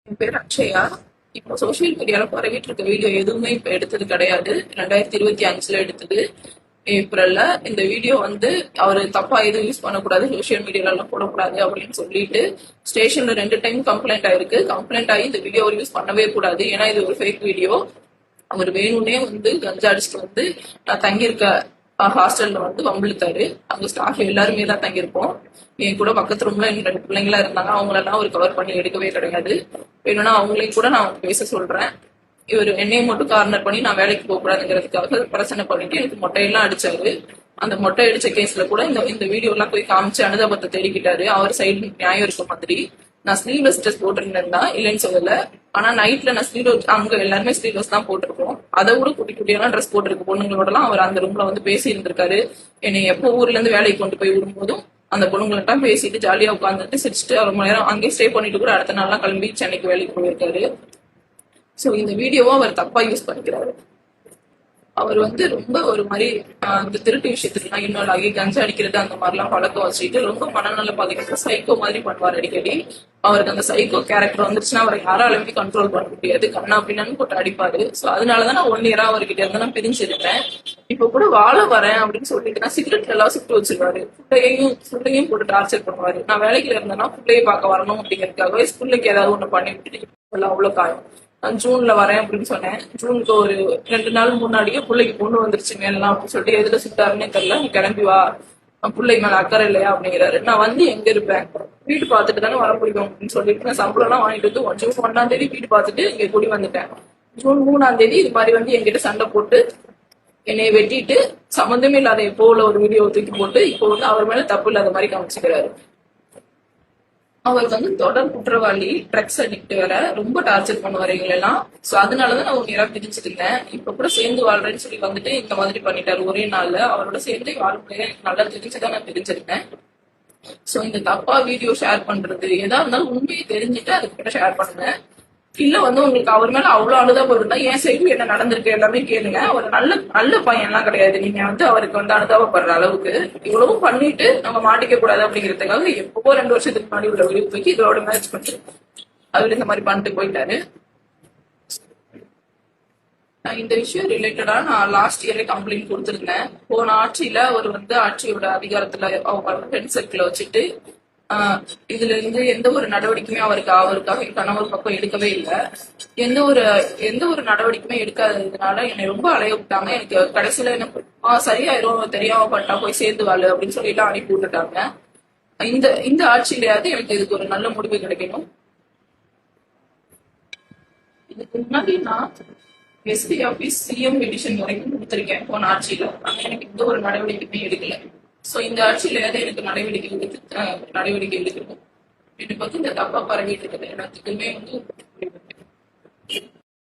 என் பேர் அக்ஷயா. இப்போ சோசியல் மீடியால பரவிட்டு இருக்க வீடியோ எதுவுமே இப்ப எடுத்தது கிடையாது. 2025ல எடுத்தது, ஏப்ரல்ல. இந்த வீடியோ வந்து அவரு தப்பா எதுவும் யூஸ் பண்ணக்கூடாது, சோசியல் மீடியால எல்லாம் போடக்கூடாது அப்படின்னு சொல்லிட்டு ஸ்டேஷன்ல 2 டைம் கம்ப்ளைண்ட் ஆயிருக்கு. கம்ப்ளைண்ட் ஆகி இந்த வீடியோ அவர் யூஸ் பண்ணவே கூடாது, ஏன்னா இது ஒரு ஃபேக் வீடியோ. அவர் வேணும்னே வந்து கஞ்சா அடிச்சுட்டு வந்து நான் தங்கியிருக்க ஹாஸ்டல்ல வந்து வம்பிழுத்தாரு. அங்க ஸ்டாஃப் எல்லாருமே தான் தங்கியிருப்போம். என் கூட பக்கத்து ரூம்ல எங்க 2 பிள்ளைங்களா இருந்தாங்க. அவங்களெல்லாம் அவர் கவர் பண்ணி எடுக்கவே கிடையாது. வேணும்னா அவங்களையும் கூட நான் பேச சொல்றேன். இவர் என்னைய மட்டும் கார்னர் பண்ணி நான் வேலைக்கு போக கூடாதுங்கிறதுக்காக பிரச்சனை பண்ணிட்டு எனக்கு மொட்டையெல்லாம் அடிச்சாரு. அந்த மொட்டை அடிச்ச கேஸ்ல கூட இந்த இந்த வீடியோ எல்லாம் போய் காமிச்சு அனுதாபத்தை தேடிக்கிட்டாரு. அவர் சைடு நியாயம் இருக்க மாதிரி. நான் ஸ்லீவ்லெஸ் ட்ரெஸ் போட்டிருந்தேன்னா இல்லைன்னு சொல்லல. ஆனா நைட்ல நான் ஸ்லீவ்லெஸ், அங்க எல்லாருமே ஸ்லீவ்லெஸ் தான் போட்டிருக்கோம். அதை விட குட்டி குட்டியெல்லாம் ட்ரெஸ் போட்டிருக்கு பொண்ணுங்களோட எல்லாம் அவர் அந்த ரூம்ல வந்து பேசி இருந்திருக்காரு. என்னை எப்போ ஊர்ல இருந்து வேலைக்கு கொண்டு போய் விடும்போதும் அந்த பொண்ணுங்கள்ட்ட பேசிட்டு ஜாலியா உட்காந்துட்டு சிரிச்சுட்டு 1 மணி நேரம் அங்கேயே ஸ்டே பண்ணிட்டு கூட அடுத்த நாள்லாம் கிளம்பி சென்னைக்கு வேலைக்கு போயிருக்காரு. சோ இந்த வீடியோவை அவர் தப்பா யூஸ் பண்ணிக்கிறாரு. அவர் வந்து ரொம்ப ஒரு மாதிரி இந்த திருட்டு விஷயத்துக்குலாம் இன்வால்வ் ஆகி கஞ்சா அடிக்கிறது அந்த மாதிரிலாம் பழக்கம் வச்சுட்டு ரொம்ப மனநல பாதிக்கப்பட்ட சைக்கோ மாதிரி பண்ணுவார் அடிக்கடி. அவருக்கு அந்த சைக்கோ கேரக்டர் வந்துருச்சுன்னா அவரை யாராலுமே கண்ட்ரோல் பண்ண முடியாது. கண்ணா பின்னான்னு போட்டு அடிப்பாரு. ஸோ அதனாலதான் நான் 1 இயரா அவர்கிட்ட இருந்து நான் பிரிஞ்சிருக்கேன். இப்ப கூட வாழ வரேன் அப்படின்னு சொல்லிட்டு நான் சிகரெட் எல்லாம் சுட்டு வச்சிருவாரு. ஃபுல்லையும் போட்டு டார்ச்சர் பண்ணுவாரு. நான் வேலைக்குள்ள இருந்தேன்னா ஃபுல்லையை பார்க்க வரணும் அப்படிங்கிறதுக்காகவே ஸ்கூல்லுக்கு ஏதாவது ஒண்ணு பண்ணி விட்டுட்டு அவ்வளவு காயம். நான் ஜூன்ல வரேன் அப்படின்னு சொன்னேன். ஜூனுக்கு ஒரு 2 நாள் முன்னாடியே பிள்ளைக்கு பொண்ணு வந்துருச்சு மேலாம் அப்படின்னு சொல்லிட்டு எதுல சுட்டாருன்னே தெரியல. நீ கிளம்பி வா, பிள்ளை மேல அக்கறை இல்லையா அப்படிங்கிறாரு. நான் வந்து எங்க இருப்பேன், வீடு பார்த்துட்டு தானே வர முடியும் அப்படின்னு சொல்லிட்டு நான் சம்பளம் எல்லாம் வாங்கிட்டு வந்து ஜூன் 1ஆம் தேதி வீடு பார்த்துட்டு இங்க கூடி வந்துட்டேன். ஜூன் 3ஆம் தேதி இது மாதிரி வந்து என்கிட்ட சண்டை போட்டு என்னைய வெட்டிட்டு சம்மந்தமே இல்லாத எப்போ உள்ள ஒரு வீடியோ தூக்கி போட்டு இப்போ வந்து அவர் மேல தப்பு இல்லாத மாதிரி காமிச்சுக்கிறாரு. அவர் வந்து தொடர் குற்றவாளி, ட்ரக்ஸ் அடிக்ட் வேற, ரொம்ப டார்ச்சர் பண்ணுவாரு எங்களெல்லாம். சோ அதனாலதான் நான் 1 இயரா பிரிச்சிருந்தேன். இப்ப கூட சேர்ந்து வாழ்றேன்னு சொல்லி வந்துட்டு இந்த மாதிரி பண்ணிட்டாரு ஒரே நாள்ல. அவரோட சேர்ந்து வாழ்க்கைய எனக்கு நல்லா தெரிஞ்சுதான் நான் பிரிஞ்சிருக்கேன். சோ இந்த தப்பா வீடியோ ஷேர் பண்றது, எதா இருந்தாலும் உண்மையை தெரிஞ்சுட்டு அதுக்கிட்ட ஷேர் பண்ணுங்க. இல்ல வந்து உங்களுக்கு அவர் மேல அவ்வளவு அனுதாபம் இருந்தா என் சைடு என்ன நடந்திருக்கு எல்லாமே கேளுங்க. ஒரு நல்ல நல்ல பையன் எல்லாம் கிடையாது. நீங்க வந்து அவருக்கு வந்து அனுதாபப்படுற அளவுக்கு இவ்வளவும் பண்ணிட்டு நம்ம மாட்டிக்க கூடாது அப்படிங்கிறதுக்காக எப்பவோ 2 வருஷத்துக்கு முன்னாடி உள்ள வீடியோ தூக்கி இதோட மேட்ச் பண்ணி அவரு இந்த மாதிரி பண்ணிட்டு போயிட்டாரு. இந்த விஷயம் ரிலேட்டடா நான் லாஸ்ட் இயரே கம்ப்ளைண்ட் கொடுத்திருந்தேன். போன ஆட்சியில அவர் வந்து ஆட்சியோட அதிகாரத்துல அவங்க ஃப்ரெண்ட் சர்க்கிள வச்சுட்டு இதுல இருந்து எந்த ஒரு நடவடிக்கையுமே அவருக்காக கணவர் பக்கம் எடுக்கவே இல்லை. எந்த ஒரு நடவடிக்கையுமே எடுக்காததுனால என்னை ரொம்ப அலைய விட்டாங்க. எனக்கு கடைசியில என்ன சரியாயிரும், தெரியாம பண்ணா போய் சேர்ந்து வாழு அப்படின்னு சொல்லிட்டு அனுப்பி விட்டுட்டாங்க. இந்த இந்த ஆட்சியிலயாவது எனக்கு இதுக்கு ஒரு நல்ல முடிவு கிடைக்கணும். இதுக்கு முன்னாடி நான் எஸ்பி ஆபீஸ், சிஎம் பெட்டிஷன் வரைக்கும் கொடுத்திருக்கேன் போன ஆட்சியில. ஆனா எனக்கு எந்த ஒரு நடவடிக்கையுமே எடுக்கல. சோ இந்த ஆட்சியில ஏதாவது எனக்கு நடவடிக்கை எடுக்கணும். என்னை பத்தி இந்த தப்பா பரவிட்டு இருக்கிறது எல்லாத்துக்குமே வந்து